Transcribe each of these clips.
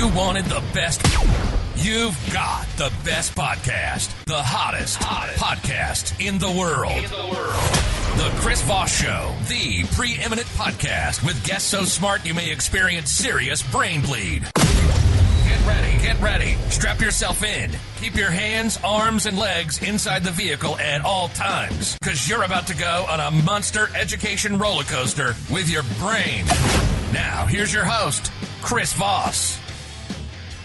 You wanted the best. You've got the best podcast. The hottest podcast in the world. The Chris Voss Show. The preeminent podcast with guests so smart you may experience serious brain bleed. Get ready. Strap yourself in. Keep your hands, arms, and legs inside the vehicle at all times, because you're about to go on a monster education roller coaster with your brain. Now, here's your host, Chris Voss.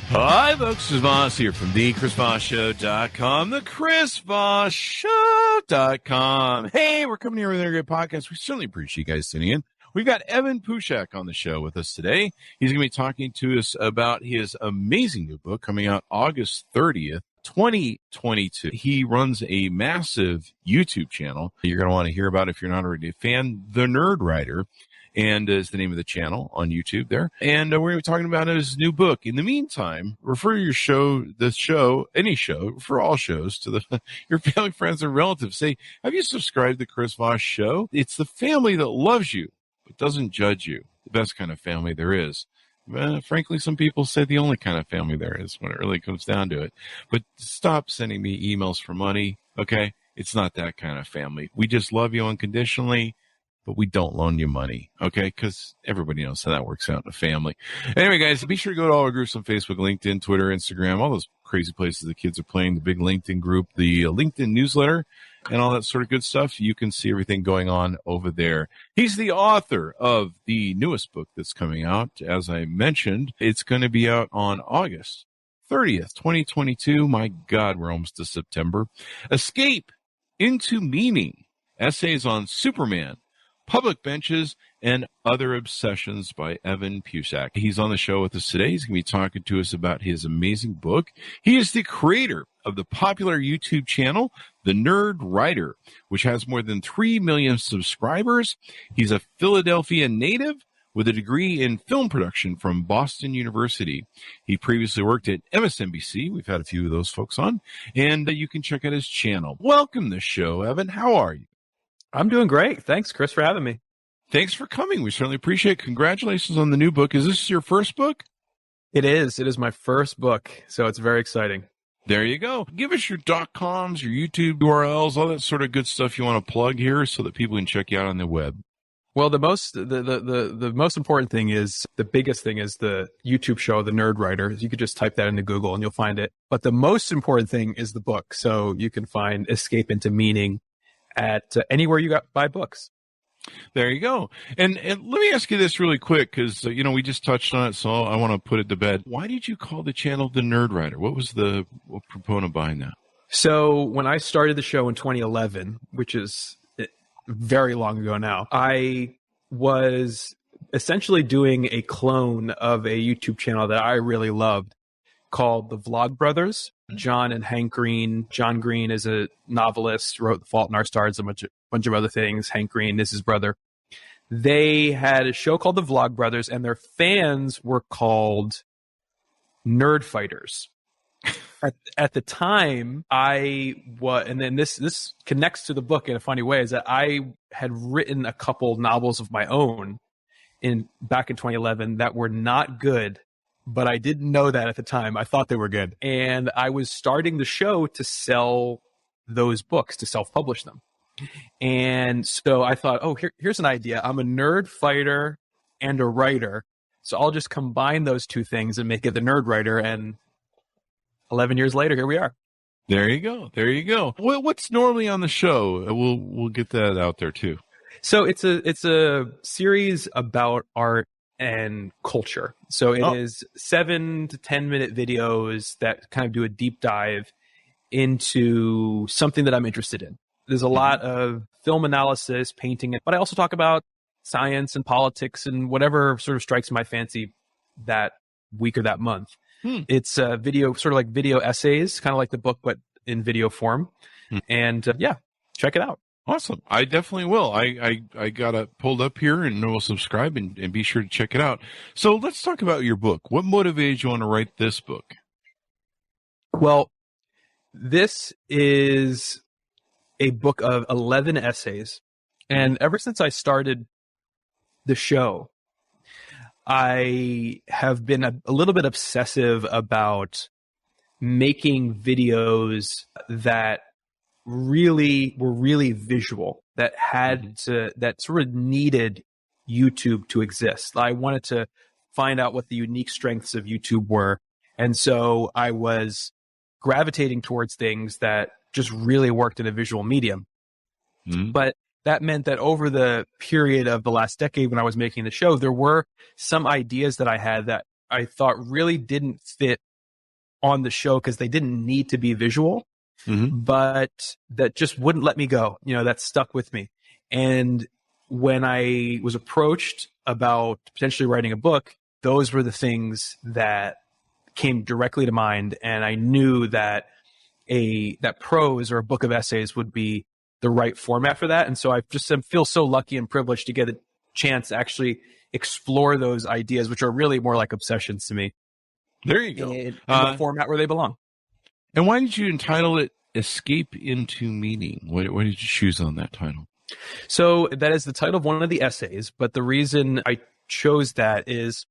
Hi, folks. Chris Voss here from thechrisvossshow.com, thechrisvossshow.com. Hey, we're coming here with another great podcast. We certainly appreciate you guys tuning in. We've got Evan Puschak on the show with us today. He's going to be talking to us about his amazing new book coming out August 30th, 2022. He runs a massive YouTube channel you're going to want to hear about if you're not already a fan, The Nerdwriter, and is the name of the channel on YouTube there. And we're going to be talking about his new book. In the meantime, refer your show, any show, refer all shows to your family, friends, and relatives. Say, have you subscribed to Chris Voss Show? It's the family that loves you, but doesn't judge you. The best kind of family there is. Frankly, some people say the only kind of family there is when it really comes down to it. But stop sending me emails for money, okay? It's not that kind of family. We just love you unconditionally, but we don't loan you money, okay? Because everybody knows how that works out in a family. Anyway, guys, be sure to go to all our groups on Facebook, LinkedIn, Twitter, Instagram, all those crazy places the kids are playing, the big LinkedIn group, the LinkedIn newsletter, and all that sort of good stuff. You can see everything going on over there. He's the author of the newest book that's coming out. As I mentioned, it's going to be out on August 30th, 2022. My God, we're almost to September. Escape into Meaning, Essays on Superman, Public Benches, and Other Obsessions by Evan Puschak. He's on the show with us today. He's going to be talking to us about his amazing book. He is the creator of the popular YouTube channel, The Nerdwriter, which has more than 3 million subscribers. He's a Philadelphia native with a degree in film production from Boston University. He previously worked at MSNBC. We've had a few of those folks on, and you can check out his channel. Welcome to the show, Evan. How are you? I'm doing great. Thanks, Chris, for having me. Thanks for coming. We certainly appreciate it. Congratulations on the new book. Is this your first book? It is. It is my first book, so it's very exciting. There you go. Give us your .coms, your YouTube URLs, all that sort of good stuff you want to plug here so that people can check you out on the web. Well, the most important thing is, the biggest thing is the YouTube show, The Nerdwriter. You could just type that into Google and you'll find it. But the most important thing is the book. So you can find Escape into Meaning at anywhere you buy books. There you go. And let me ask you this really quick, because, we just touched on it, so I want to put it to bed. Why did you call the channel The Nerdwriter? What was the proponent behind that? So when I started the show in 2011, which is very long ago now, I was essentially doing a clone of a YouTube channel that I really loved called The Vlog Brothers. John and Hank Green. John Green is a novelist, wrote The Fault in Our Stars, a bunch of other things. Hank Green is his brother. They had a show called The Vlog Brothers, and their fans were called Nerd Fighters. At the time, and then this connects to the book in a funny way, is that I had written a couple novels of my own back in 2011 that were not good. But I didn't know that at the time. I thought they were good. And I was starting the show to sell those books, to self-publish them. And so I thought, here's an idea. I'm a nerd fighter and a writer. So I'll just combine those two things and make it The Nerdwriter. And 11 years later, here we are. There you go. There you go. Well, what's normally on the show? We'll get that out there too. So it's a series about art and culture. So it is 7 to 10 minute videos that kind of do a deep dive into something that I'm interested in. There's a lot of film analysis, painting, but I also talk about science and politics and whatever sort of strikes my fancy that week or that month. It's video, sort of like video essays, kind of like the book, but in video form. And check it out. Awesome. I definitely will. I got it pulled up here and will subscribe and be sure to check it out. So let's talk about your book. What motivated you on to write this book? Well, this is a book of 11 essays. And ever since I started the show, I have been a little bit obsessive about making videos that really were really visual, that that sort of needed YouTube to exist. I wanted to find out what the unique strengths of YouTube were. And so I was gravitating towards things that just really worked in a visual medium. But that meant that over the period of the last decade when I was making the show, there were some ideas that I had that I thought really didn't fit on the show because they didn't need to be visual, but that just wouldn't let me go. That stuck with me. And when I was approached about potentially writing a book, those were the things that came directly to mind. And I knew that that prose or a book of essays would be the right format for that. And so I just feel so lucky and privileged to get a chance to actually explore those ideas, which are really more like obsessions to me. There you go. In the format where they belong. And why did you entitle it Escape into Meaning? Why did you choose on that title? So that is the title of one of the essays, but the reason I chose that is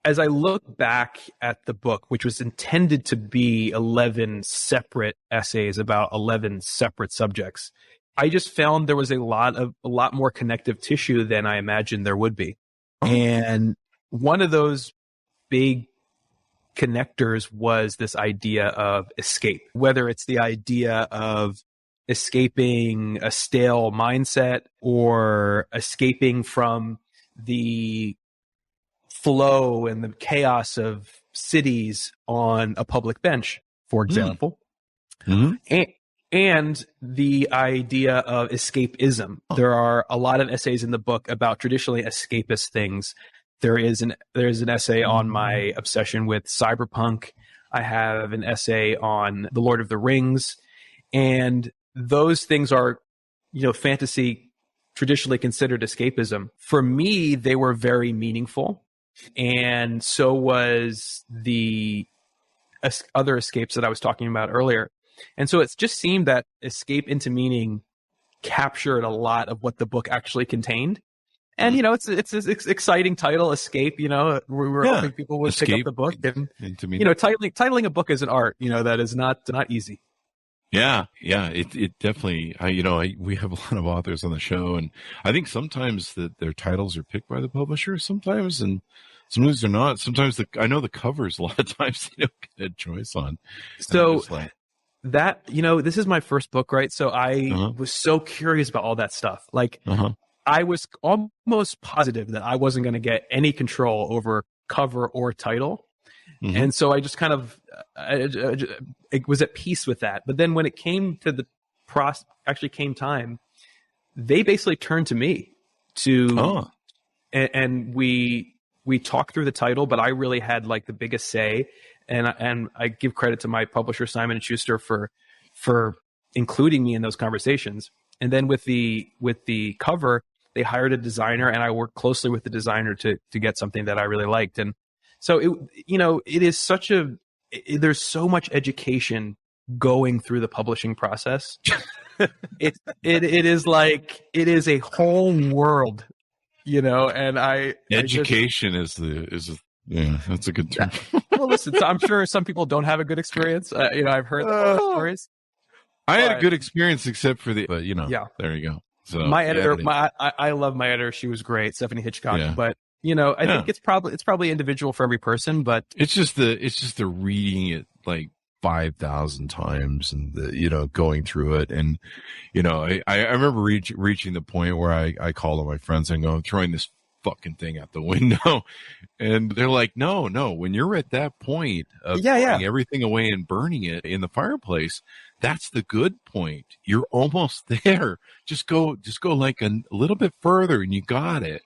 as I look back at the book, which was intended to be 11 separate essays about 11 separate subjects, I just found there was a lot more connective tissue than I imagined there would be. And one of those big connectors was this idea of escape, whether it's the idea of escaping a stale mindset or escaping from the flow and the chaos cities on a public bench, for example. And the idea of escapism. There are a lot of essays in the book about traditionally escapist things. There's an essay on my obsession with cyberpunk. I have an essay on The Lord of the Rings. And those things are, fantasy traditionally considered escapism. For me, they were very meaningful. And so was the other escapes that I was talking about earlier. And so it just seemed that escape into meaning captured a lot of what the book actually contained. And, it's an exciting title, Escape. We were hoping people would pick up the book. And, titling a book is an art, that is not easy. Yeah. It definitely, we have a lot of authors on the show, and I think sometimes their titles are picked by the publisher, sometimes they're not. Sometimes I know the covers a lot of times they don't get a choice on. So this is my first book, right? So I was so curious about all that stuff. Like, I was almost positive that I wasn't going to get any control over cover or title. And so I just kind of it was at peace with that. But then when it came to the came time, they basically turned to me and we talked through the title, but I really had like the biggest say. And I give credit to my publisher, Simon & Schuster, for including me in those conversations. And then with the cover, they hired a designer, and I worked closely with the designer to get something that I really liked. And so it is there's so much education going through the publishing process. it is a whole world, and education is that's a good term. Well, listen, I'm sure some people don't have a good experience. I've heard the stories. I had a good experience except for there you go. So my editor, I love my editor. She was great, Stephanie Hitchcock. But I think it's probably individual for every person. But it's just the reading it like 5,000 times and going through it. And I remember reaching the point where I call on my friends and go, I'm throwing this fucking thing out the window, and they're like, no, when you're at that point of throwing everything away and burning it in the fireplace, that's the good point. You're almost there. Just go like a little bit further and you got it.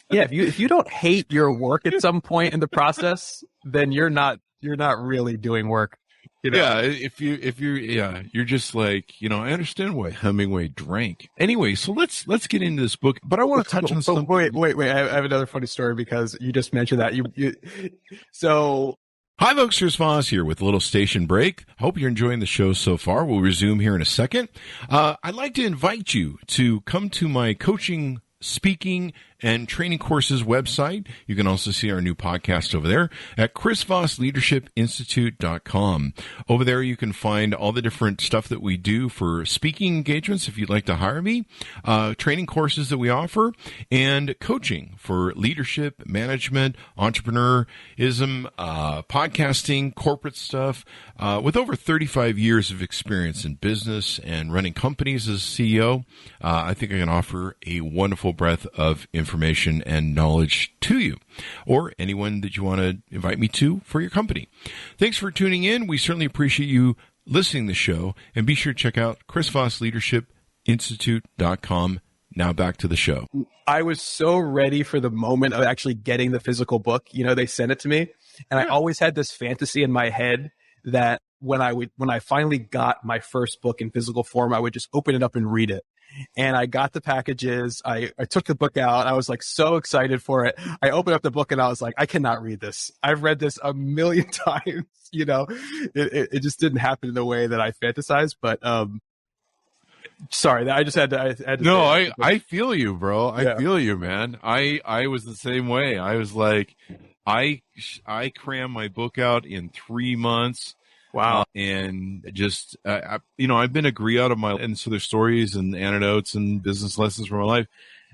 If you don't hate your work at some point in the process, then you're not really doing work. You're just like, I understand why Hemingway drank. Anyway, so let's get into this book, but I want to touch on something. Wait, I have another funny story because you just mentioned that. So Hi, folks. Here's Voss here with a little station break. Hope you're enjoying the show so far. We'll resume here in a second. I'd like to invite you to come to my coaching, speaking, and training courses website. You can also see our new podcast over there at chrisvossleadershipinstitute.com. Over there, you can find all the different stuff that we do for speaking engagements if you'd like to hire me, training courses that we offer, and coaching for leadership, management, entrepreneurism, podcasting, corporate stuff. With over 35 years of experience in business and running companies as CEO, I think I can offer a wonderful breadth of information and knowledge to you, or anyone that you want to invite me to for your company. Thanks for tuning in. We certainly appreciate you listening to the show, and be sure to check out chrisvossleadershipinstitute.com. Now back to the show. I was so ready for the moment of actually getting the physical book. They sent it to me, and I always had this fantasy in my head that when I finally got my first book in physical form, I would just open it up and read it. And I got the packages. I took the book out. I was like so excited for it. I opened up the book and I was like, I cannot read this. I've read this a million times. It just didn't happen in the way that I fantasized. But sorry, I had to. No, I feel you, bro. I feel you, man. I was the same way. I was like, I crammed my book out in 3 months. Wow. And just, I've been a griot out of and so there's stories and anecdotes and business lessons from my life.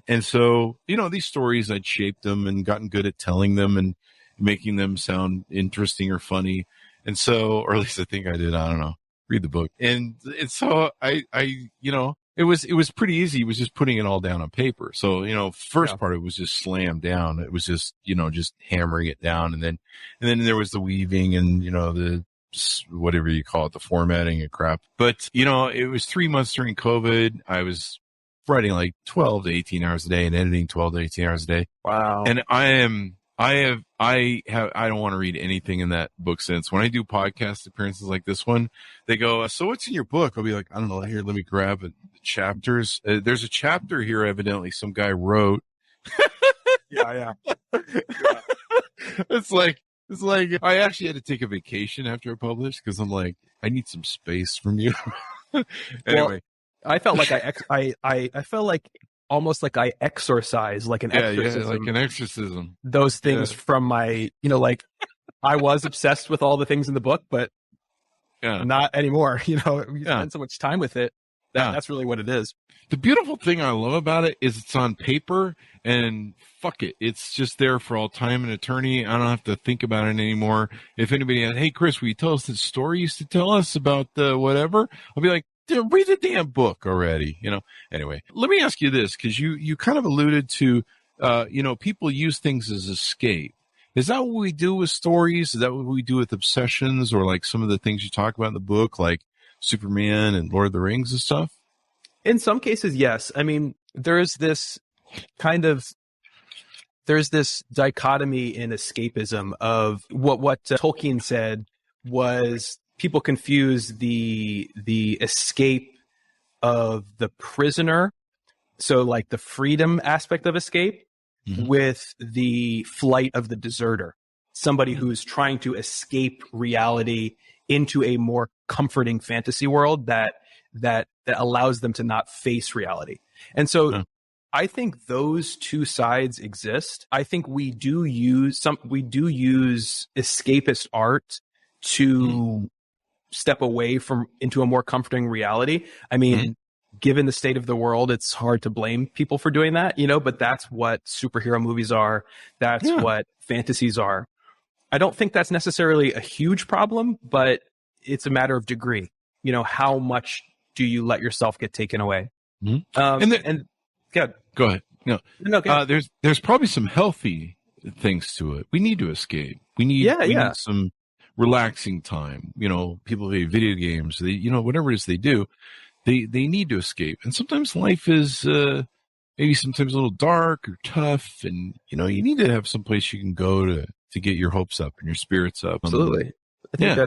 And so, these stories, I'd shaped them and gotten good at telling them and making them sound interesting or funny. And so, or at least I think I did. I don't know. Read the book. And so it was pretty easy. It was just putting it all down on paper. So, first part, it was just slammed down. It was just, just hammering it down. And then there was the weaving and, the whatever you call it, the formatting and crap. But, it was 3 months during COVID. I was writing like 12 to 18 hours a day and editing 12 to 18 hours a day. Wow. And I don't want to read anything in that book since. When I do podcast appearances like this one, they go, so what's in your book? I'll be like, I don't know. Here, let me grab the chapters. There's a chapter here, evidently, some guy wrote. Yeah. It's like I actually had to take a vacation after I published because I'm like, I need some space from you. Anyway, I felt like I felt like almost like I exorcised, like an exorcism. Yeah, like an exorcism. Those things from my, I was obsessed with all the things in the book, but not anymore. You spend so much time with it. That's really what it is. The beautiful thing I love about it is it's on paper and fuck it. It's just there for all time and eternity. I don't have to think about it anymore. If anybody asks, hey, Chris, will you tell us the story you used to tell us about the whatever? I'll be like, read the damn book already. Anyway, let me ask you this, because you kind of alluded to, people use things as escape. Is that what we do with stories? Is that what we do with obsessions, or like some of the things you talk about in the book, like Superman and Lord of the Rings and stuff? In some cases, yes. I mean, there's this dichotomy in escapism of what Tolkien said was people confuse the escape of the prisoner, so like the freedom aspect of escape, with the flight of the deserter, somebody who's trying to escape reality into a more comforting fantasy world that allows them to not face reality. And so I think those two sides exist. I think we do use escapist art to step away into a more comforting reality. I mean, given the state of the world, it's hard to blame people for doing that, but that's what superhero movies are. That's what fantasies are. I don't think that's necessarily a huge problem, but it's a matter of degree. How much do you let yourself get taken away? Go ahead. No, there's probably some healthy things to it. We need to escape. We need some relaxing time. People play video games. They, whatever it is they do, they need to escape. And sometimes life is maybe sometimes a little dark or tough, and you need to have some place you can go to get your hopes up and your spirits up. Absolutely. I think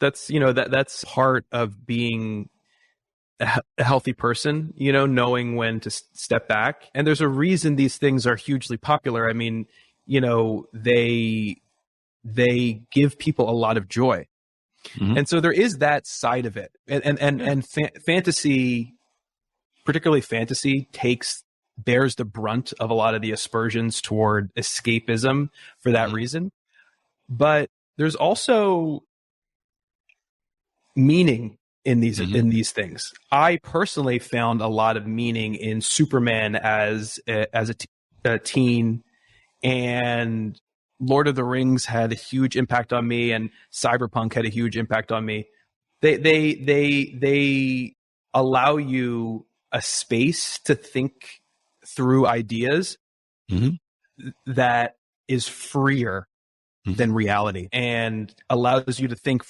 that's part of being a healthy person, knowing when to step back. And there's a reason these things are hugely popular. I mean, they give people a lot of joy. And so there is that side of it. And fantasy, particularly fantasy, takes bears the brunt of a lot of the aspersions toward escapism for that reason. But there's also meaning in these things. I personally found a lot of meaning in Superman as a teen, and Lord of the Rings had a huge impact on me, and Cyberpunk had a huge impact on me. They allow you a space to think through ideas that is freer than reality, and allows you to think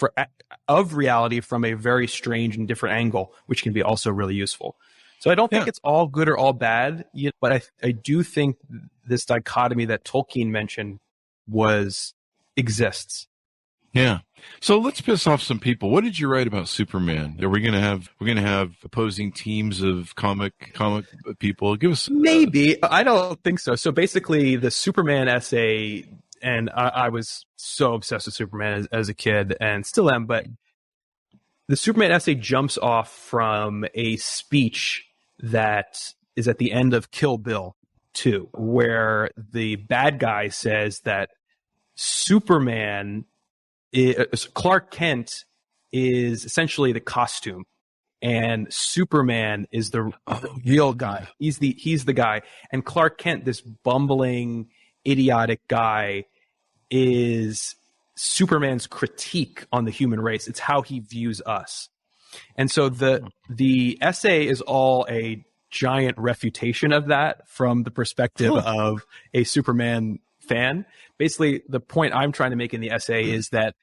of reality from a very strange and different angle, which can be also really useful. So I don't think it's all good or all bad, but I do think this dichotomy that Tolkien mentioned exists. Yeah. So let's piss off some people. What did you write about Superman? Are we going to have opposing teams of comic people? Give us maybe. I don't think so. So basically, the Superman essay, and I was so obsessed with Superman as a kid, and still am. But the Superman essay jumps off from a speech that is at the end of Kill Bill 2, where the bad guy says that Clark Kent is essentially the costume, and Superman is the real guy. He's the guy, and Clark Kent, this bumbling, idiotic guy, is Superman's critique on the human race. It's how he views us. And so the essay is all a giant refutation of that from the perspective of a Superman fan. Basically, the point I'm trying to make in the essay is that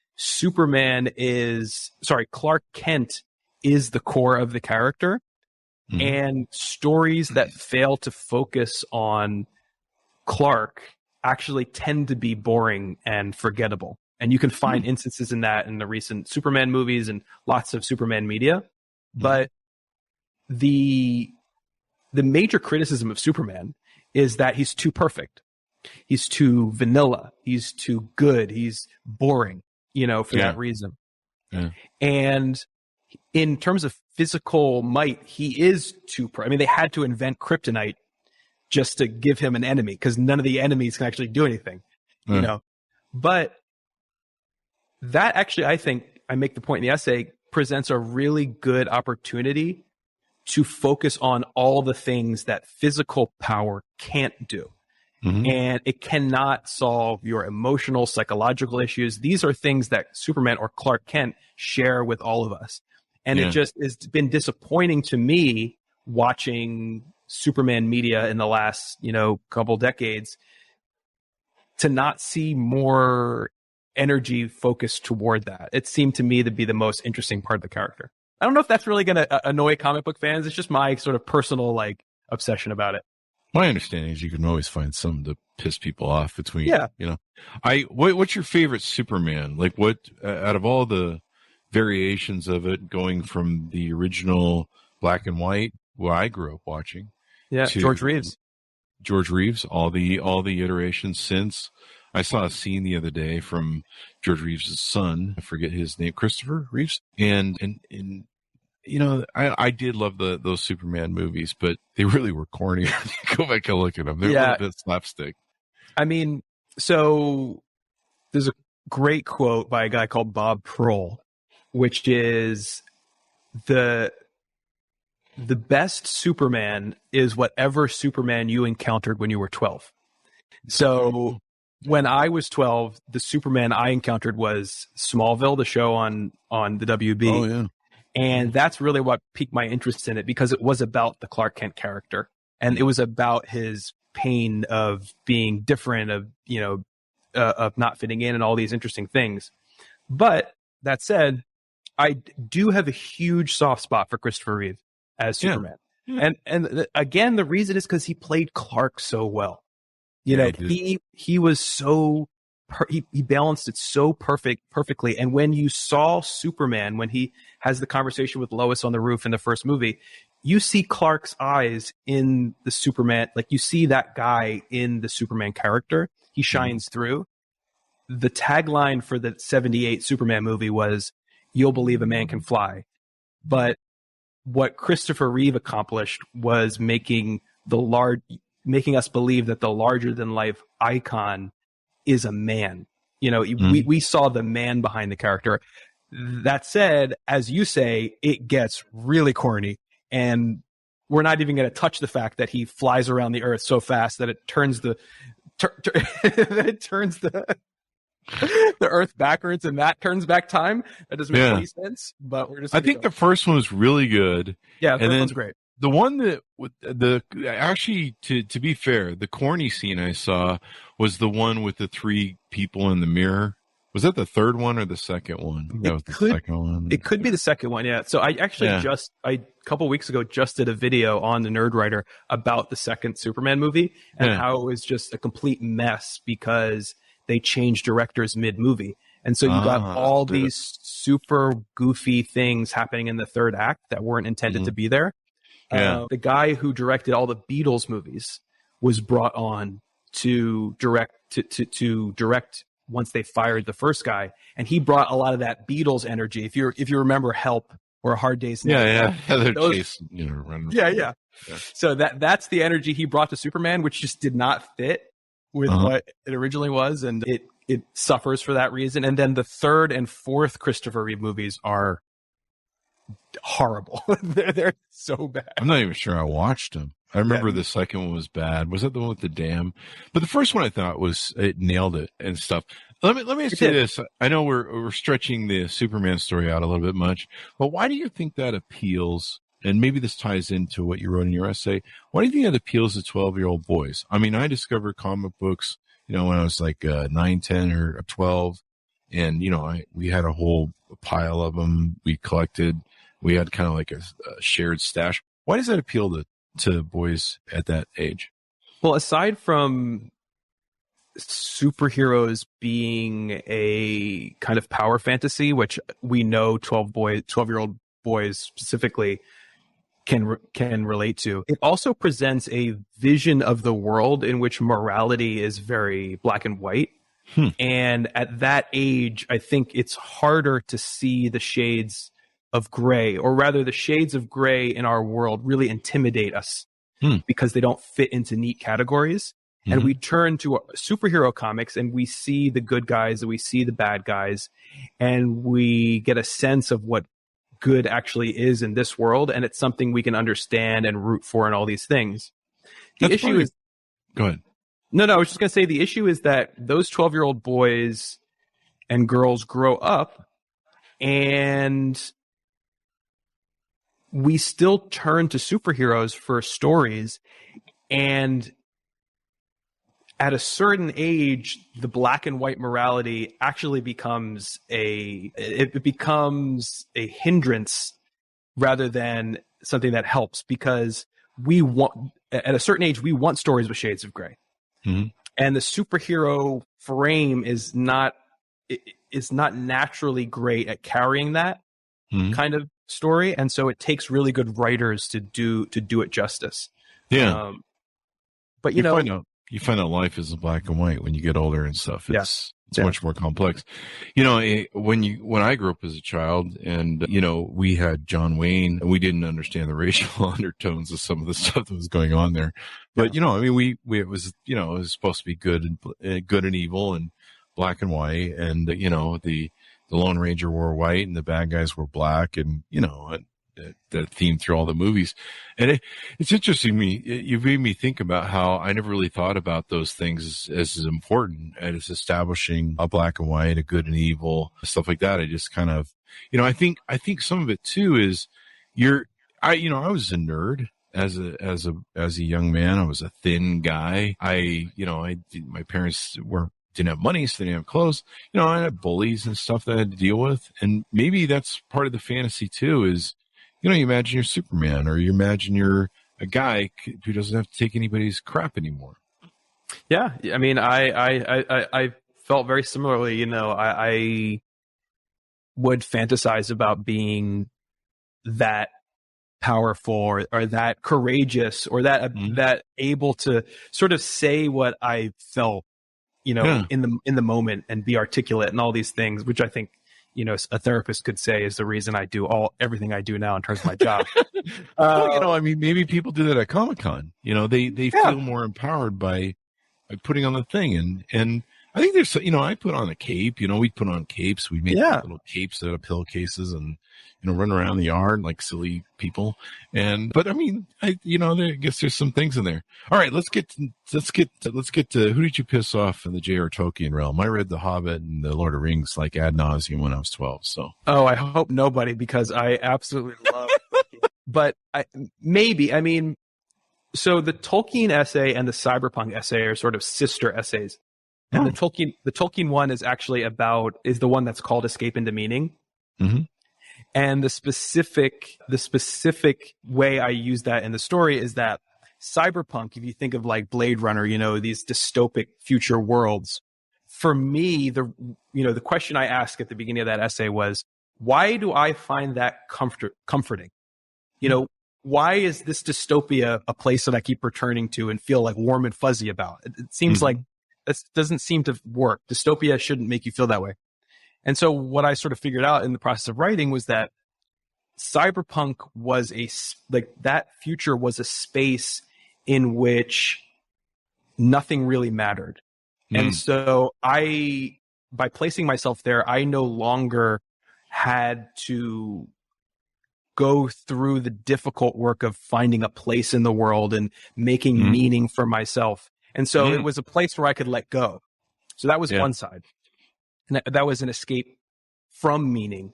Clark Kent is the core of the character, and stories that fail to focus on Clark actually tend to be boring and forgettable. And you can find instances in that in the recent Superman movies and lots of Superman media. But the major criticism of Superman is that he's too perfect. He's too vanilla. He's too good. He's boring, for that reason. Yeah. And in terms of physical might, he is too they had to invent kryptonite just to give him an enemy, because none of the enemies can actually do anything, But that actually, I think, I make the point in the essay, presents a really good opportunity to focus on all the things that physical power can't do. And it cannot solve your emotional, psychological issues. These are things that Superman or Clark Kent share with all of us. And it just has been disappointing to me watching Superman media in the last, couple decades to not see more energy focused toward that. It seemed to me to be the most interesting part of the character. I don't know if that's really going to annoy comic book fans. It's just my sort of personal obsession about it. My understanding is you can always find something to piss people off between, what's your favorite Superman? Like, what, out of all the variations of it, going from the original black and white, what I grew up watching. Yeah, George Reeves, all the iterations since. I saw a scene the other day from George Reeves' son. I forget his name, Christopher Reeves. And I did love those Superman movies, but they really were corny. Go back and look at them. They're a little bit slapstick. So there's a great quote by a guy called Bob Prohl, which is the best Superman is whatever Superman you encountered when you were 12. So when I was 12, the Superman I encountered was Smallville, the show on the WB. Oh, yeah. And that's really what piqued my interest in it, because it was about the Clark Kent character, and it was about his pain of being different, of not fitting in, and all these interesting things. But that said, I do have a huge soft spot for Christopher Reeve as Superman. Yeah. And again, the reason is because he played Clark so well. He was so he balanced it so perfectly. And when you saw Superman, when he has the conversation with Lois on the roof in the first movie, you see Clark's eyes in the Superman. Like, you see that guy in the Superman character. He shines through. The tagline for the 78 Superman movie was, "You'll believe a man can fly." But what Christopher Reeve accomplished was making making us believe that the larger than life icon is a man. We saw the man behind the character. That said, as you say, it gets really corny, and we're not even going to touch the fact that he flies around the earth so fast that it turns the earth backwards, and that turns back time. That doesn't make any sense. But we're just. I think the first one was really good. Yeah, the first one's great. The one that actually, to be fair, the corny scene I saw was the one with the three people in the mirror. Was that the third one or the second one? That was the second one. It could be the second one, yeah. So I actually a couple weeks ago just did a video on the Nerdwriter about the second Superman movie and how it was just a complete mess because they changed directors mid-movie. And so you got all these super goofy things happening in the third act that weren't intended to be there. Yeah. The guy who directed all the Beatles movies was brought on to direct to direct once they fired the first guy, and he brought a lot of that Beatles energy. If you remember Help or A Hard Day's Night, So that's the energy he brought to Superman, which just did not fit with what it originally was, and it suffers for that reason. And then the third and fourth Christopher Reeve movies are horrible. they're so bad. I'm not even sure I watched them. I remember the second one was bad. Was that the one with the dam? But the first one I thought it nailed it and stuff. Let me ask you this. I know we're stretching the Superman story out a little bit much, but why do you think that appeals? And maybe this ties into what you wrote in your essay. Why do you think that appeals to 12-year-old boys? I mean, I discovered comic books, when I was like 9, 10, or 12, and we had a whole pile of them. We collected. We had kind of like a shared stash. Why does that appeal to boys at that age? Well, aside from superheroes being a kind of power fantasy, which we know 12-year-old boys specifically can relate to, it also presents a vision of the world in which morality is very black and white. And at that age, I think it's harder to see the shades of gray, or rather the shades of gray in our world really intimidate us because they don't fit into neat categories. And we turn to superhero comics and we see the good guys and we see the bad guys, and we get a sense of what good actually is in this world. And it's something we can understand and root for and all these things. Go ahead. No, I was just going to say the issue is that those 12-year-old boys and girls grow up, and we still turn to superheroes for stories, and at a certain age, the black and white morality actually becomes a hindrance rather than something that helps, because at a certain age, we want stories with shades of gray. And the superhero frame is not naturally great at carrying that kind of story. And so it takes really good writers to do it justice. Yeah. But you find out life isn't black and white when you get older and stuff. It's much more complex. When I grew up as a child, and we had John Wayne, and we didn't understand the racial undertones of some of the stuff that was going on there. But it was supposed to be good and evil and black and white, and the Lone Ranger wore white and the bad guys were black, and that theme through all the movies. And it's interesting to me. You've made me think about how I never really thought about those things as important as establishing a black and white, a good and evil, stuff like that. I just kind of, I think some of it too is I was a nerd as a young man. I was a thin guy. My parents didn't have money, so they didn't have clothes. I had bullies and stuff that I had to deal with. And maybe that's part of the fantasy too, is, you imagine you're Superman, or you imagine you're a guy who doesn't have to take anybody's crap anymore. Yeah. I mean, I felt very similarly. I would fantasize about being that powerful or that courageous, or that able to sort of say what I felt, in the moment and be articulate and all these things, which I think, a therapist could say is the reason I do everything I do now in terms of my job. Well, I mean, maybe people do that at Comic-Con. They feel more empowered by putting on the thing. And I think there's, I put on a cape, we put on capes. We make little capes out of pillowcases and, run around the yard like silly people. But I mean, I guess there's some things in there. All right, let's get to who did you piss off in the J.R. Tolkien realm? I read The Hobbit and The Lord of the Rings like ad nauseum when I was 12. So. Oh, I hope nobody, because I absolutely love it. But so the Tolkien essay and the cyberpunk essay are sort of sister essays. And the Tolkien one is actually is the one that's called Escape into Meaning. Mm-hmm. And the specific way I use that in the story is that cyberpunk, if you think of like Blade Runner, these dystopic future worlds, for me, the question I asked at the beginning of that essay was, why do I find that comforting? Why is this dystopia a place that I keep returning to and feel like warm and fuzzy about? It seems like that doesn't seem to work. Dystopia shouldn't make you feel that way. And so what I sort of figured out in the process of writing was that cyberpunk was that future was a space in which nothing really mattered. And so by placing myself there, I no longer had to go through the difficult work of finding a place in the world and making meaning for myself. And so it was a place where I could let go. So that was one side. And that was an escape from meaning.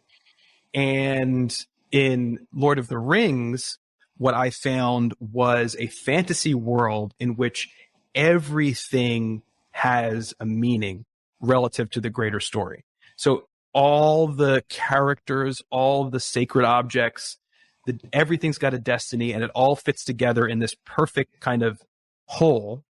And in Lord of the Rings, what I found was a fantasy world in which everything has a meaning relative to the greater story. So all the characters, all the sacred objects, everything's got a destiny, and it all fits together in this perfect kind of whole.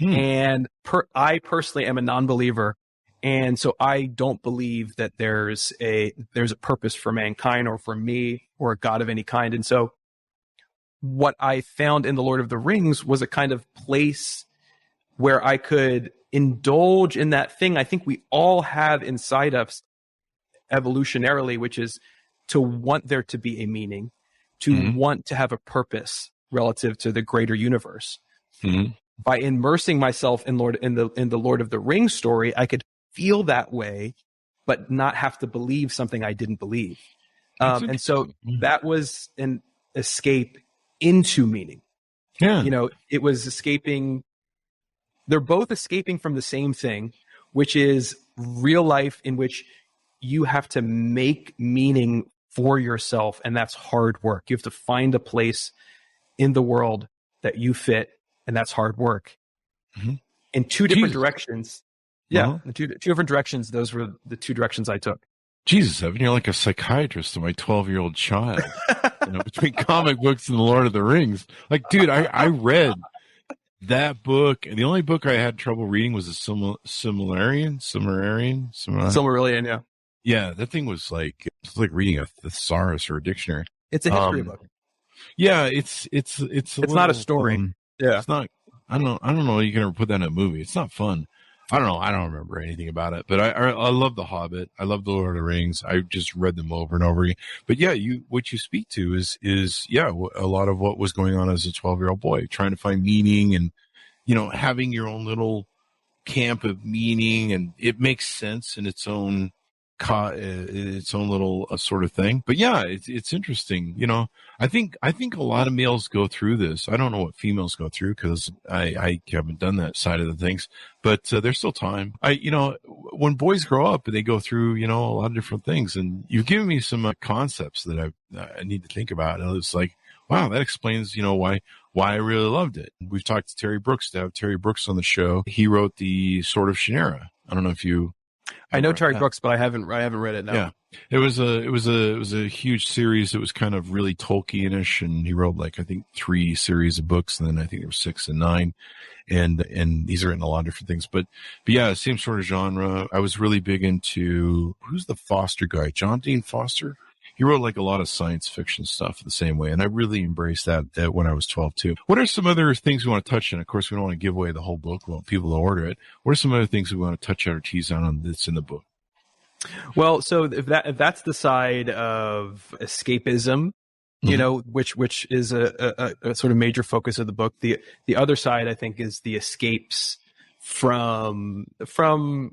And I personally am a non-believer, and so I don't believe that there's a purpose for mankind or for me or a God of any kind. And so what I found in the Lord of the Rings was a kind of place where I could indulge in that thing I think we all have inside us evolutionarily, which is to want there to be a meaning, to want to have a purpose relative to the greater universe. By immersing myself in the Lord of the Rings story, I could feel that way, but not have to believe something I didn't believe. And so that was an escape into meaning. Yeah. It was escaping. They're both escaping from the same thing, which is real life in which you have to make meaning for yourself. And that's hard work. You have to find a place in the world that you fit. And that's hard work. In two different directions. Yeah. In two different directions. Those were the two directions I took. Jesus, Evan, you're like a psychiatrist to my 12-year-old child. Between comic books and the Lord of the Rings. Like, dude, I read that book, and the only book I had trouble reading was the Silmarillion, yeah. Yeah, that thing was like reading a thesaurus or a dictionary. It's a history book. Yeah, it's not a story. It's not. I don't know. You can ever put that in a movie. It's not fun. I don't know. I don't remember anything about it. But I love The Hobbit. I love The Lord of the Rings. I just read them over and over again. But yeah, what you speak to is a lot of what was going on as a 12-year-old boy, trying to find meaning and having your own little camp of meaning, and it makes sense in its own little sort of thing. But yeah, it's interesting. I think a lot of males go through this. I don't know what females go through because I haven't done that side of the things, but there's still time. When boys grow up, they go through, a lot of different things, and you've given me some concepts that I need to think about. And it's like, wow, that explains, why I really loved it. We've talked to Terry Brooks, to have Terry Brooks on the show. He wrote the Sword of Shannara. I don't know if you. I know Terry Brooks, but I haven't read it now. Yeah, it was a huge series. It was kind of really Tolkien-ish, and he wrote I think 3 series of books, and then I think there were 6 and 9, and he's written a lot of different things. But yeah, same sort of genre. I was really big into who's the Foster guy, John Dean Foster. He wrote a lot of science fiction stuff the same way, and I really embraced that when I was 12 too. What are some other things we want to touch on? Of course, we don't want to give away the whole book. We want people to order it. What are some other things we want to touch on or tease on that's in the book? Well, so if that's the side of escapism, you know, which is a sort of major focus of the book. The other side, I think, is the escapes from stale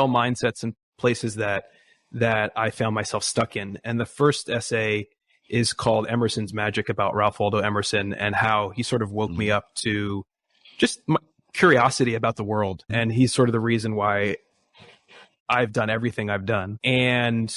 mindsets and places that I found myself stuck in. And the first essay is called Emerson's Magic, about Ralph Waldo Emerson and how he sort of woke me up to just curiosity about the world. And he's sort of the reason why I've done everything I've done. And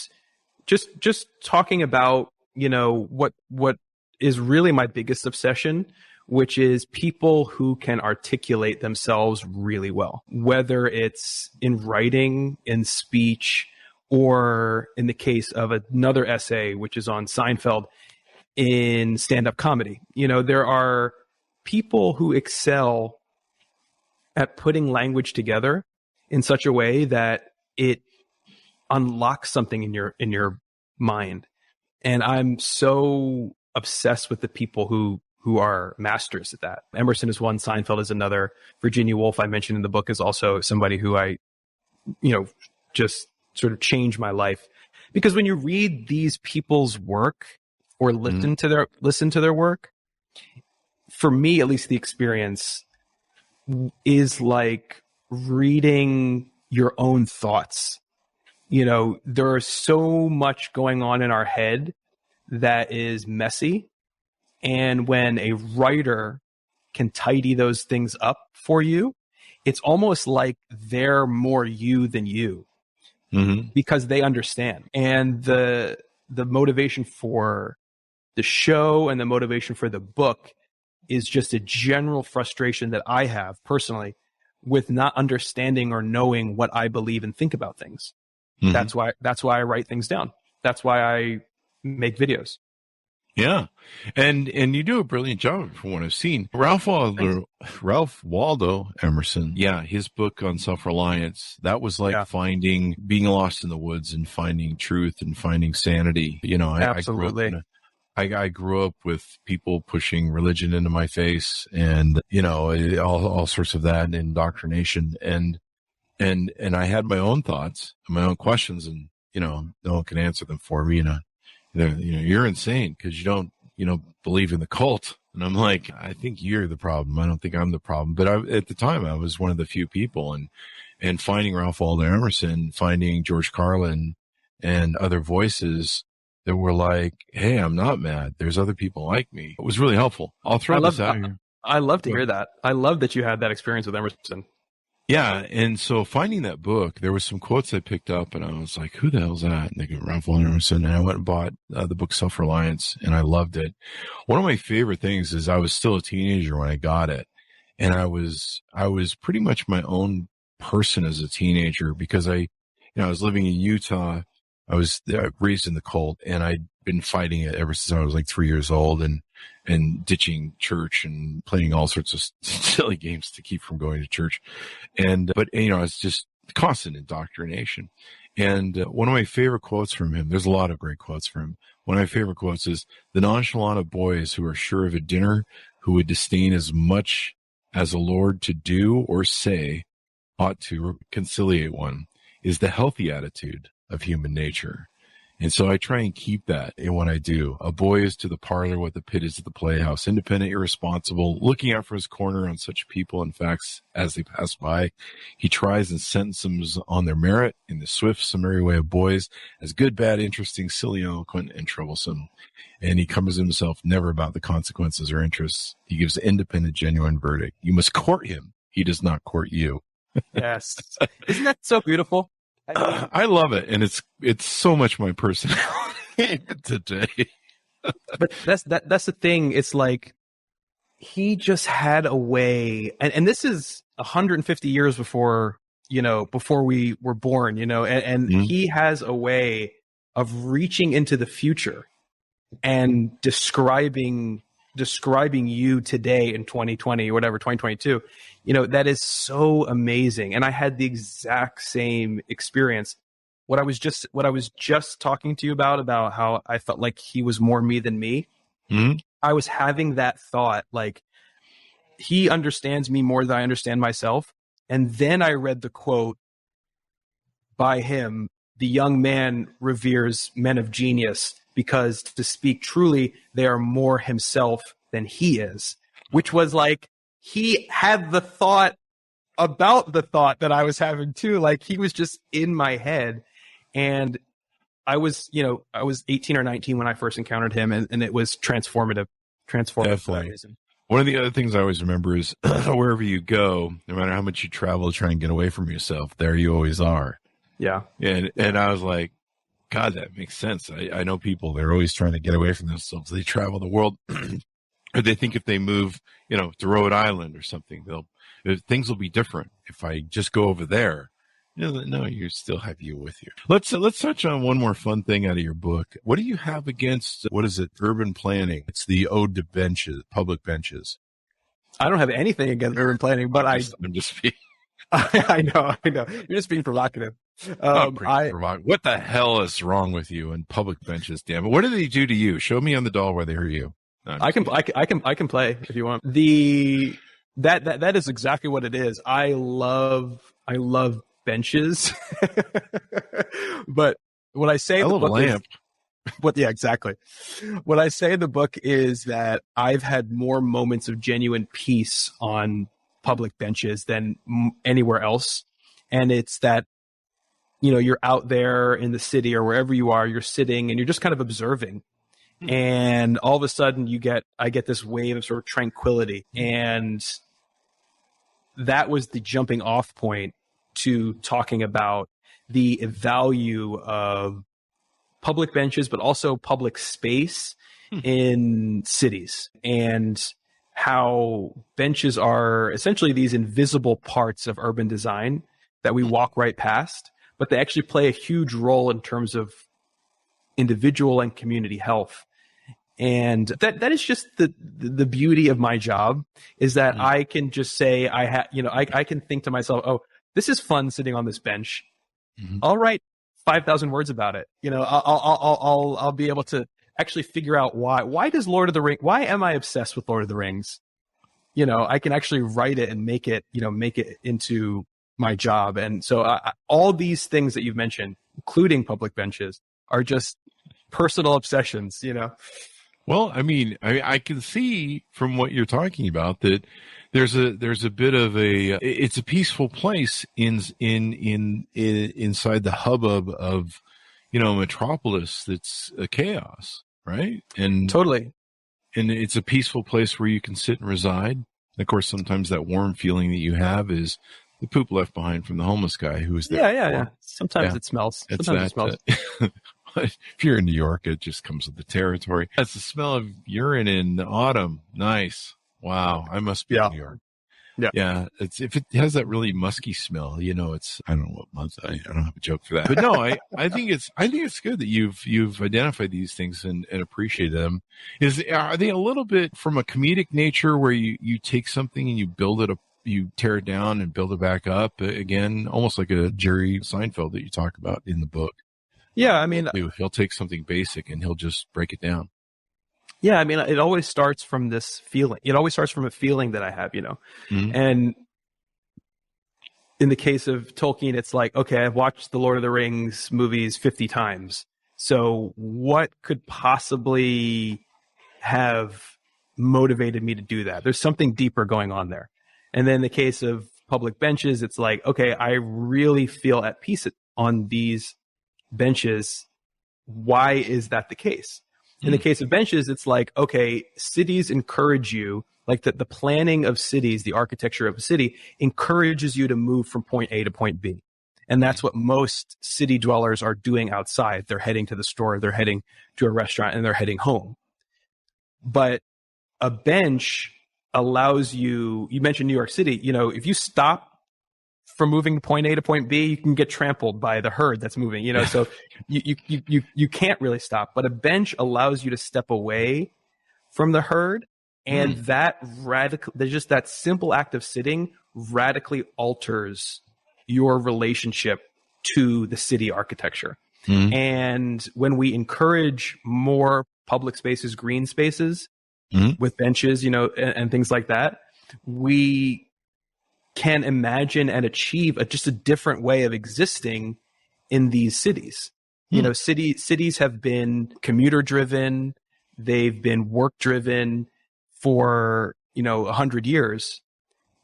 just talking about, you know, what is really my biggest obsession, which is people who can articulate themselves really well, whether it's in writing, in speech, or in the case of another essay, which is on Seinfeld, in stand-up comedy. You know, there are people who excel at putting language together in such a way that it unlocks something in your mind. And I'm so obsessed with the people who are masters at that. Emerson is one, Seinfeld is another. Virginia Woolf, I mentioned in the book, is also somebody who I, you know, just sort of changed my life. Because when you read these people's work or listen to their work, for me, at least, the experience is like reading your own thoughts. You know, there is so much going on in our head that is messy. And when a writer can tidy those things up for you, it's almost like they're more you than you, because they understand. And the motivation for the show and the motivation for the book is just a general frustration that I have personally with not understanding or knowing what I believe and think about things. That's why I write things down. That's why I make videos. Yeah. And you do a brilliant job from what I've seen. Ralph Waldo Emerson. Yeah. His book on self-reliance, that was like being lost in the woods and finding truth and finding sanity. You know, Absolutely. I grew up with people pushing religion into my face and, you know, all sorts of that, and indoctrination. And I had my own thoughts, my own questions, and, you know, no one can answer them for me. You're insane because you don't believe in the cult. And I'm like, I think you're the problem. I don't think I'm the problem. But at the time, I was one of the few people, and finding Ralph Waldo Emerson, finding George Carlin and other voices that were like, hey, I'm not mad. There's other people like me. It was really helpful. I'll throw this out here. I love to hear that. I love that you had that experience with Emerson. Yeah, and so finding that book, there were some quotes I picked up, and I was like, who the hell's that? And they go, Ralph Waldo Emerson, and I went and bought the book Self-Reliance, and I loved it. One of my favorite things is I was still a teenager when I got it, and I was pretty much my own person as a teenager, because I was living in Utah. I was raised in the cult, and I'd been fighting it ever since I was like 3 years old, and ditching church and playing all sorts of silly games to keep from going to church. But it's just constant indoctrination. And one of my favorite quotes from him, there's a lot of great quotes from him. One of my favorite quotes is, the nonchalant of boys who are sure of a dinner, who would disdain as much as a lord to do or say ought to conciliate one, is the healthy attitude of human nature. And so I try and keep that in what I do. A boy is to the parlor what the pit is to the playhouse, independent, irresponsible, looking out for his corner on such people and facts as they pass by. He tries and sentences them on their merit in the swift, summary way of boys, as good, bad, interesting, silly, eloquent, and troublesome. And he covers himself never about the consequences or interests. He gives an independent, genuine verdict. You must court him. He does not court you. Yes. Isn't that so beautiful? I love it, and it's so much my personality today. But that's the thing. It's like he just had a way, and this is 150 years before we were born, and he has a way of reaching into the future and describing you today in 2020 or whatever, 2022, that is so amazing. And I had the exact same experience. What I was just talking to you about how I felt like he was more me than me. I was having that thought, like, he understands me more than I understand myself. And then I read the quote by him, the young man reveres men of genius because, to speak truly, they are more himself than he is, which was like, he had the thought about the thought that I was having too. Like, he was just in my head. And I was 18 or 19 when I first encountered him, and it was transformative for that reason. One of the other things I always remember is wherever you go, no matter how much you travel to try and get away from yourself, there you always are. Yeah. And I was like, God, that makes sense. I know people, they're always trying to get away from themselves. They travel the world. Or they think if they move, to Rhode Island or something, things will be different if I just go over there. No, you still have you with you. Let's touch on one more fun thing out of your book. What do you have against, what is it, urban planning? It's the ode to benches, public benches. I don't have anything against urban planning, but I'm just being... I know. You're just being provocative. What the hell is wrong with you and public benches? Damn it! What do they do to you? Show me on the doll where they hurt you. No, I can play if you want. That is exactly what it is. I love benches, but what I say, I love a lamp. Yeah, exactly. What I say in the book is that I've had more moments of genuine peace on public benches than anywhere else, and it's that you're out there in the city or wherever you are, you're sitting and you're just kind of observing. And all of a sudden I get this wave of sort of tranquility. And that was the jumping off point to talking about the value of public benches, but also public space in cities, and how benches are essentially these invisible parts of urban design that we walk right past, but they actually play a huge role in terms of individual and community health. And that is just the beauty of my job, is that I can just say I can think to myself, oh, this is fun sitting on this bench. I'll write 5,000 words about it. I'll be able to actually figure out why does Lord of the Rings, why am I obsessed with Lord of the Rings? I can actually write it and make it into my job. And so all these things that you've mentioned, including public benches, are just personal obsessions, Well, I can see from what you're talking about that there's a bit of it's a peaceful place inside the hubbub of, metropolis that's a chaos, right? And totally. And it's a peaceful place where you can sit and reside. And of course, sometimes that warm feeling that you have is the poop left behind from the homeless guy who was there. Yeah. Sometimes it smells. Sometimes it smells. If you're in New York, it just comes with the territory. That's the smell of urine in the autumn. Nice. Wow. I must be in New York. Yeah. If it has that really musky smell, it's, I don't know what month. I don't have a joke for that. But no, I think it's good that you've identified these things and appreciate them. Are they a little bit from a comedic nature where you take something and you build it up, you tear it down and build it back up again, almost like a Jerry Seinfeld that you talk about in the book? Yeah, he'll take something basic and he'll just break it down. Yeah, it always starts from this feeling. It always starts from a feeling that I have, And in the case of Tolkien, it's like, okay, I've watched the Lord of the Rings movies 50 times. So what could possibly have motivated me to do that? There's something deeper going on there. And then in the case of public benches, it's like, okay, I really feel at peace on these benches. Why is that the case? In the case of benches, it's like, okay, cities encourage you, like the planning of cities, the architecture of a city encourages you to move from point A to point B. And that's what most city dwellers are doing outside. They're heading to the store, they're heading to a restaurant, and they're heading home. But a bench allows you mentioned New York City, if you stop from moving point A to point B, you can get trampled by the herd that's moving, so you can't really stop. But a bench allows you to step away from the herd, and there's just that simple act of sitting radically alters your relationship to the city architecture. And when we encourage more public spaces, green spaces with benches, and things like that, we can imagine and achieve just a different way of existing in these cities. Cities have been commuter driven. They've been work driven for, 100 years.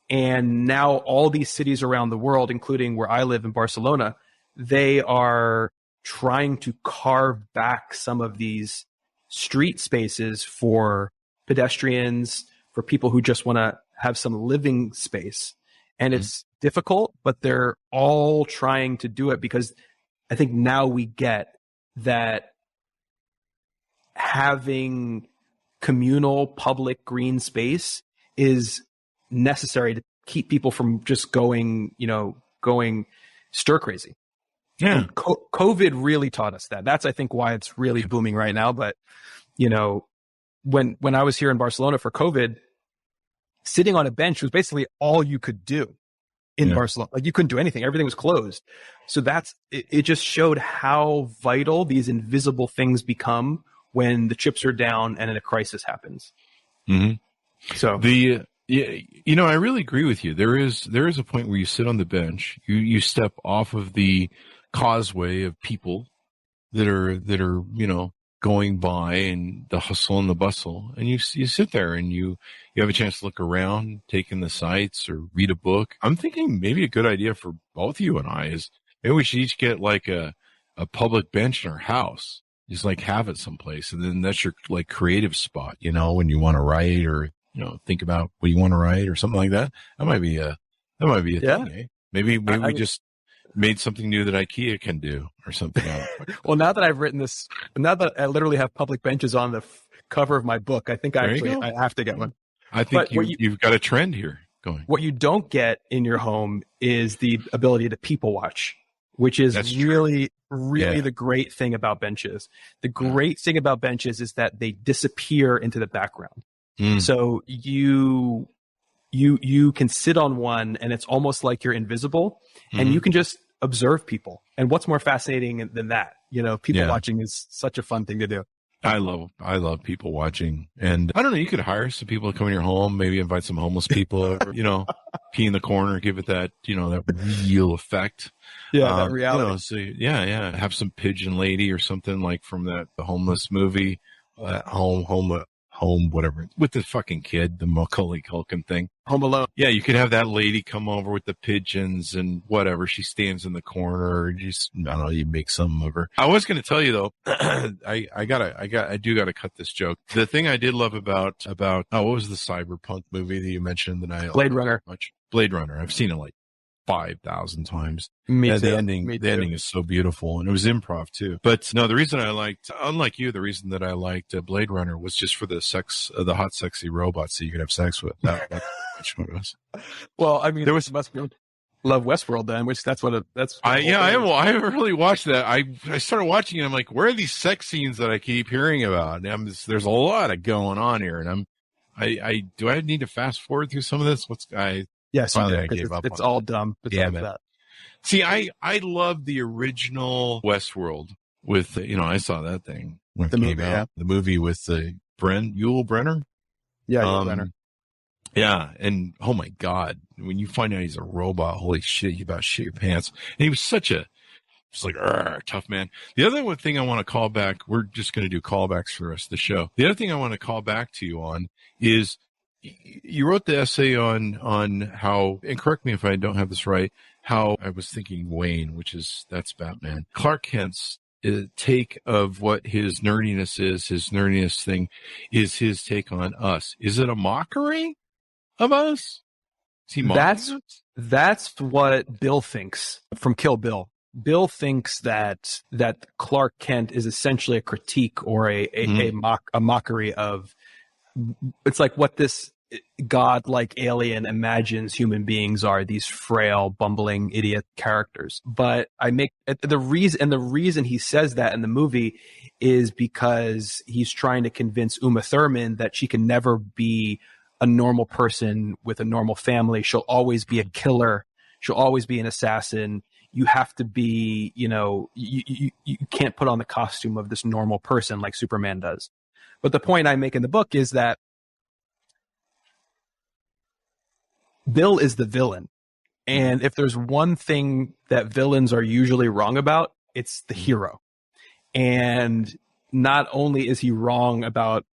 And now all these cities around the world, including where I live in Barcelona, they are trying to carve back some of these street spaces for pedestrians, for people who just want to have some living space. And it's difficult, but they're all trying to do it because I think now we get that having communal public green space is necessary to keep people from just going stir crazy. Yeah. And COVID really taught us that. That's, I think, why it's really booming right now. But, when I was here in Barcelona for COVID, sitting on a bench was basically all you could do in Barcelona. Like, you couldn't do anything. Everything was closed. So it just showed how vital these invisible things become when the chips are down and a crisis happens. Mm-hmm. So I really agree with you. There is a point where you sit on the bench, you step off of the causeway of people that are going by and the hustle and the bustle, and you sit there and you have a chance to look around, take in the sights, or read a book. I'm thinking maybe a good idea for both you and I is maybe we should each get like a public bench in our house, just like have it someplace, and then that's your like creative spot, when you want to write or think about what you want to write or something like that. That might be a thing, eh? Maybe we just made something new that IKEA can do or something. Well, now that I've written this, now that I literally have public benches on the cover of my book, I think I have to get one. I think you've got a trend here going. What you don't get in your home is the ability to people watch, which is really the great thing about benches. The great thing about benches is that they disappear into the background. So you can sit on one and it's almost like you're invisible, and you can just observe people. And what's more fascinating than that? People watching is such a fun thing to do. I love people watching. And I don't know, you could hire some people to come in your home, maybe invite some homeless people over, pee in the corner, give it that, that real effect. Yeah, that reality. Have some pigeon lady or something like from the homeless movie, home, whatever, with the fucking kid, the Macaulay Culkin thing. Home Alone. Yeah, you could have that lady come over with the pigeons and whatever. She stands in the corner. You make some of her. I was going to tell you though, I do gotta cut this joke. The thing I did love about what was the cyberpunk movie that you mentioned that I Blade Runner. Blade Runner. I've seen it like 5,000 times. Me too. The ending is so beautiful, and it was improv too. But no, the reason I liked, unlike you, the reason that I liked Blade Runner was just for the sex, the hot, sexy robots that you could have sex with. That's what it was. Well, I mean, must be love Westworld then, which I haven't really watched that. I started watching it. I'm like, where are these sex scenes that I keep hearing about? And there's a lot of going on here, and do I need to fast forward through some of this? Yes, it's all dumb. That. See, I love the original Westworld with, I saw that thing when it came out. The movie with Yul Brynner. Yeah, Yul Brynner. Yeah, and oh my God, when you find out he's a robot, holy shit, you about to shit your pants. And he was just like, tough man. The other one thing I want to call back, we're just going to do callbacks for the rest of the show. The other thing I want to call back to you on is, you wrote the essay on how, and correct me if I don't have this right, how I was thinking Wayne, that's Batman. Clark Kent's take of what his nerdiness is, his nerdiness thing, is his take on us. Is it a mockery of us? Is he mocking us? That's what Bill thinks from Kill Bill. Bill thinks that Clark Kent is essentially a critique or a mockery of. It's like what this God-like alien imagines human beings are, these frail, bumbling, idiot characters. But the reason he says that in the movie is because he's trying to convince Uma Thurman that she can never be a normal person with a normal family. She'll always be a killer. She'll always be an assassin. You have to be, you can't put on the costume of this normal person like Superman does. But the point I make in the book is that Bill is the villain, And if there's one thing that villains are usually wrong about, it's the hero. And not only is he wrong about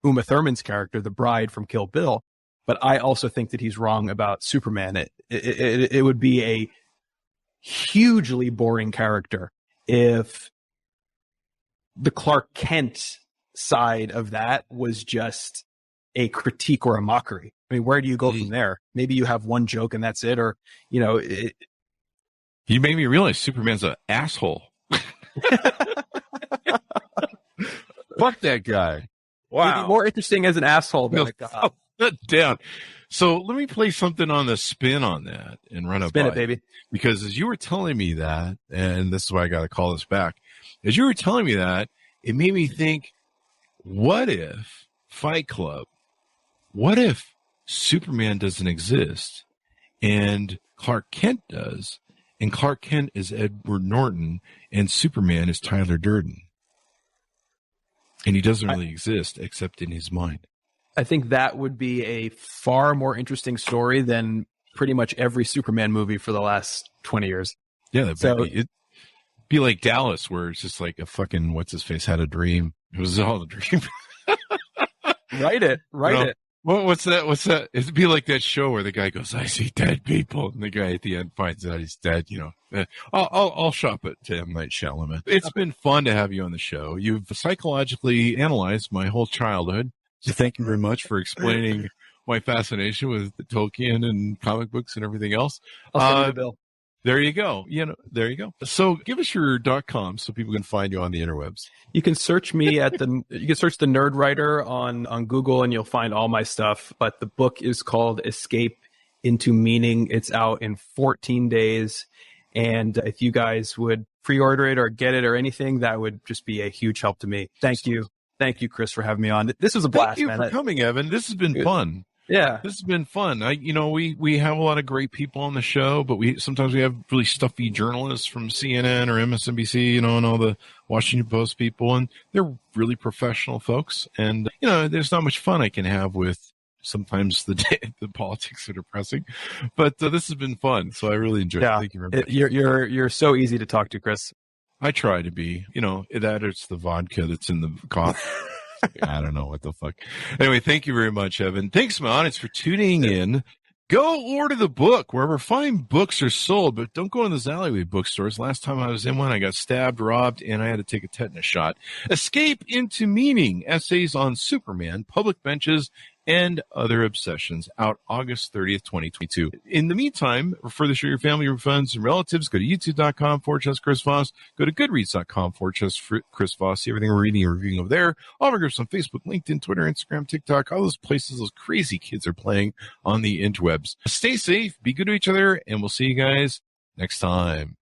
Uma Thurman's character, the bride from Kill Bill, but I also think that he's wrong about Superman. It would be a hugely boring character if the Clark Kent side of that was just a critique or a mockery. I mean, where do you go from there? Maybe you have one joke and that's it, or, you know. You made me realize Superman's an asshole. Fuck that guy. Wow. He'd be more interesting as an asshole than a god. Down. So let me play something on the spin on that and run Spin it, baby. Because as you were telling me that, and this is why I got to call this back, as you were telling me that, it made me think, what if Fight Club, what if Superman doesn't exist and Clark Kent does, and Clark Kent is Edward Norton and Superman is Tyler Durden? And he doesn't really exist except in his mind. I think that would be a far more interesting story than pretty much every Superman movie for the last 20 years. Yeah, it'd be like Dallas, where it's just like a fucking what's-his-face had a dream. It was all a dream. Write it. What's that? It'd be like that show where the guy goes, "I see dead people," and the guy at the end finds out he's dead. You know, I'll shop it to M. Night Shyamalan. It's been fun to have you on the show. You've psychologically analyzed my whole childhood. So thank you very much for explaining my fascination with Tolkien and comic books and everything else. I'll send you the bill. There you go. There you go. So give us your .com so people can find you on the interwebs. You can search me you can search the Nerdwriter on Google and you'll find all my stuff. But the book is called Escape into Meaning. It's out in 14 days. And if you guys would pre-order it or get it or anything, that would just be a huge help to me. Thank you. Thank you, Chris, for having me on. This was a blast, man. Thank you for coming, Evan. This has been fun. Yeah. This has been fun. We have a lot of great people on the show, but sometimes we have really stuffy journalists from CNN or MSNBC, and all the Washington Post people, and they're really professional folks. And, there's not much fun I can have with sometimes the politics that are pressing, but this has been fun. So I really enjoyed it. Thank you very much. You're so easy to talk to, Chris. I try to be, that it's the vodka that's in the coffee. I don't know what the fuck. Anyway, thank you very much, Evan. Thanks, my audience, for tuning in. Go order the book wherever fine books are sold, but don't go in those alleyway bookstores. Last time I was in one, I got stabbed, robbed, and I had to take a tetanus shot. Escape into Meaning, Essays on Superman, Public Benches, and Other Obsessions, out August 30th, 2022. In the meantime, refer the show to your family, your friends, and relatives. Go to youtube.com/Chris Voss. Go to goodreads.com/Chris Voss. See everything we're reading and reviewing over there. All of our groups on Facebook, LinkedIn, Twitter, Instagram, TikTok, all those places those crazy kids are playing on the interwebs. Stay safe, be good to each other, and we'll see you guys next time.